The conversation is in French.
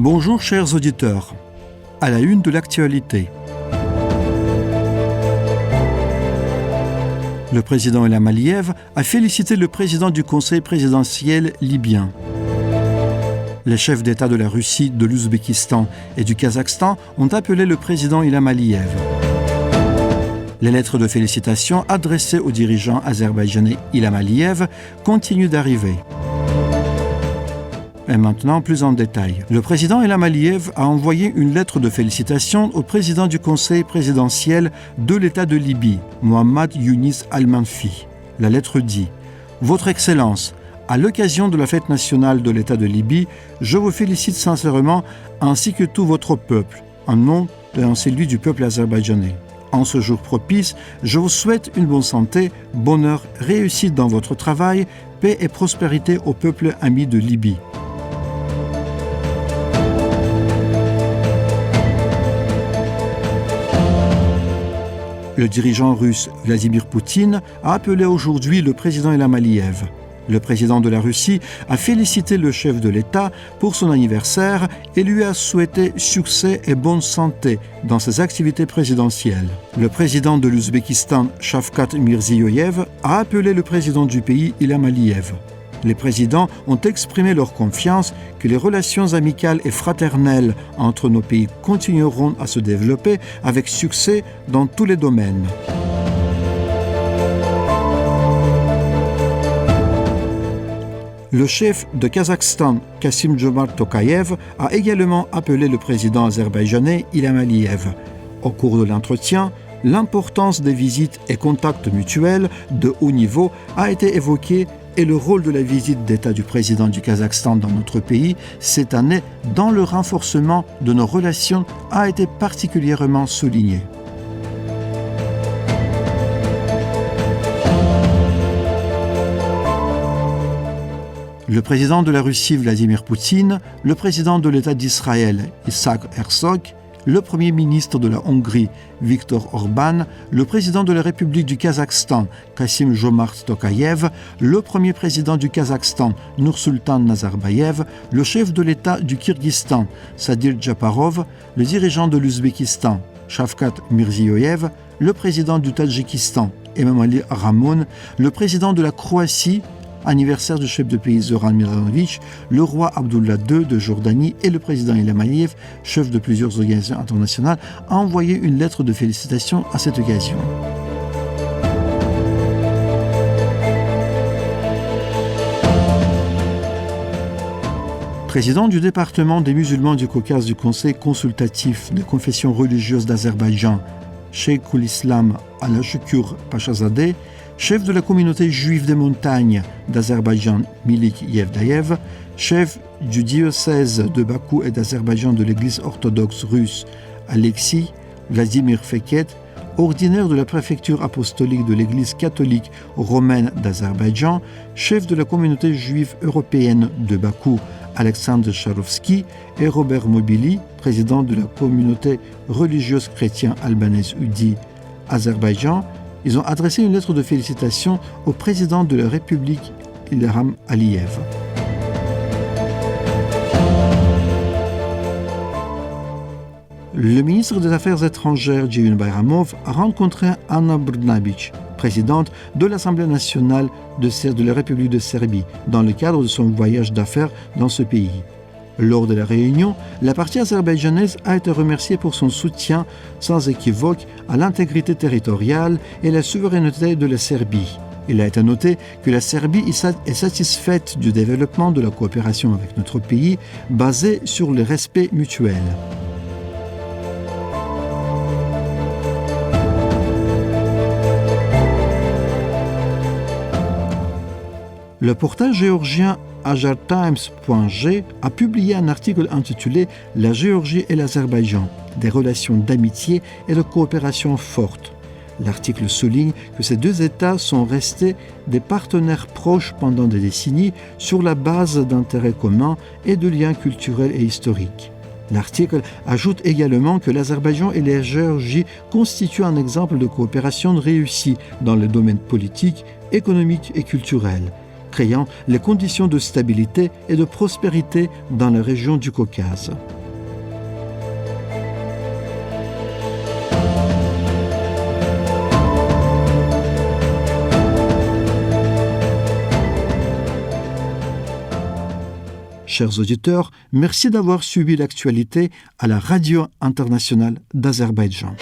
Bonjour chers auditeurs, à la une de l'actualité. Le président Ilham Aliyev a félicité le président du Conseil présidentiel libyen. Les chefs d'État de la Russie, de l'Ouzbékistan et du Kazakhstan ont appelé le président Ilham Aliyev. Les lettres de félicitations adressées au dirigeant azerbaïdjanais Ilham Aliyev continuent d'arriver. Et maintenant, plus en détail. Le président Ilham Aliyev a envoyé une lettre de félicitations au président du Conseil présidentiel de l'État de Libye, Mohamed Younis Al-Manfi. La lettre dit « Votre Excellence, à l'occasion de la fête nationale de l'État de Libye, je vous félicite sincèrement ainsi que tout votre peuple, en nom et en celui du peuple azerbaïdjanais. En ce jour propice, je vous souhaite une bonne santé, bonheur, réussite dans votre travail, paix et prospérité au peuple ami de Libye. » Le dirigeant russe Vladimir Poutine a appelé aujourd'hui le président Ilham Aliyev. Le président de la Russie a félicité le chef de l'État pour son anniversaire et lui a souhaité succès et bonne santé dans ses activités présidentielles. Le président de l'Ouzbékistan, Shavkat Mirziyoyev, a appelé le président du pays, Ilham Aliyev. Les présidents ont exprimé leur confiance que les relations amicales et fraternelles entre nos pays continueront à se développer avec succès dans tous les domaines. Le chef de Kazakhstan, Kassym-Jomart Tokayev, a également appelé le président azerbaïdjanais Ilham Aliyev. Au cours de l'entretien, l'importance des visites et contacts mutuels de haut niveau a été évoquée et le rôle de la visite d'État du président du Kazakhstan dans notre pays cette année dans le renforcement de nos relations a été particulièrement souligné. Le président de la Russie, Vladimir Poutine, le président de l'État d'Israël, Isaac Herzog, le premier ministre de la Hongrie, Viktor Orban, le président de la République du Kazakhstan, Kassym-Jomart Tokayev, le premier président du Kazakhstan, Nursultan Nazarbayev, le chef de l'État du Kyrgyzstan, Sadir Japarov, le dirigeant de l'Ouzbékistan, Shavkat Mirziyoyev, le président du Tadjikistan, Emomali Rahmon, le président de la Croatie, anniversaire du chef de pays Zoran Milanovic, le roi Abdullah II de Jordanie et le président Ilham Aliyev, chef de plusieurs organisations internationales, a envoyé une lettre de félicitations à cette occasion. Président du département des musulmans du Caucase du Conseil consultatif des confessions religieuses d'Azerbaïdjan, Cheikhoul Islam Al-Shukur Pachazadeh, chef de la communauté juive des montagnes d'Azerbaïdjan, Milik Yevdayev, chef du diocèse de Bakou et d'Azerbaïdjan de l'église orthodoxe russe, Alexis Vladimir Feket, ordinaire de la préfecture apostolique de l'église catholique romaine d'Azerbaïdjan, chef de la communauté juive européenne de Bakou, Alexandre Charovski, et Robert Mobili, président de la communauté religieuse chrétienne albanaise UDI, Azerbaïdjan. Ils ont adressé une lettre de félicitations au président de la République, Ilham Aliyev. Le ministre des Affaires étrangères, Ceyhun Bayramov, a rencontré Ana Brnabić, présidente de l'Assemblée nationale de la République de Serbie, dans le cadre de son voyage d'affaires dans ce pays. Lors de la réunion, la partie azerbaïdjanaise a été remerciée pour son soutien sans équivoque à l'intégrité territoriale et la souveraineté de la Serbie. Il a été noté que la Serbie est satisfaite du développement de la coopération avec notre pays basée sur le respect mutuel. Le portail géorgien ajartimes.g a publié un article intitulé « La Géorgie et l'Azerbaïdjan, des relations d'amitié et de coopération fortes ». L'article souligne que ces deux États sont restés des partenaires proches pendant des décennies sur la base d'intérêts communs et de liens culturels et historiques. L'article ajoute également que l'Azerbaïdjan et la Géorgie constituent un exemple de coopération réussie dans les domaines politiques, économiques et culturels. créant les conditions de stabilité et de prospérité dans la région du Caucase. Chers auditeurs, merci d'avoir suivi l'actualité à la Radio internationale d'Azerbaïdjan.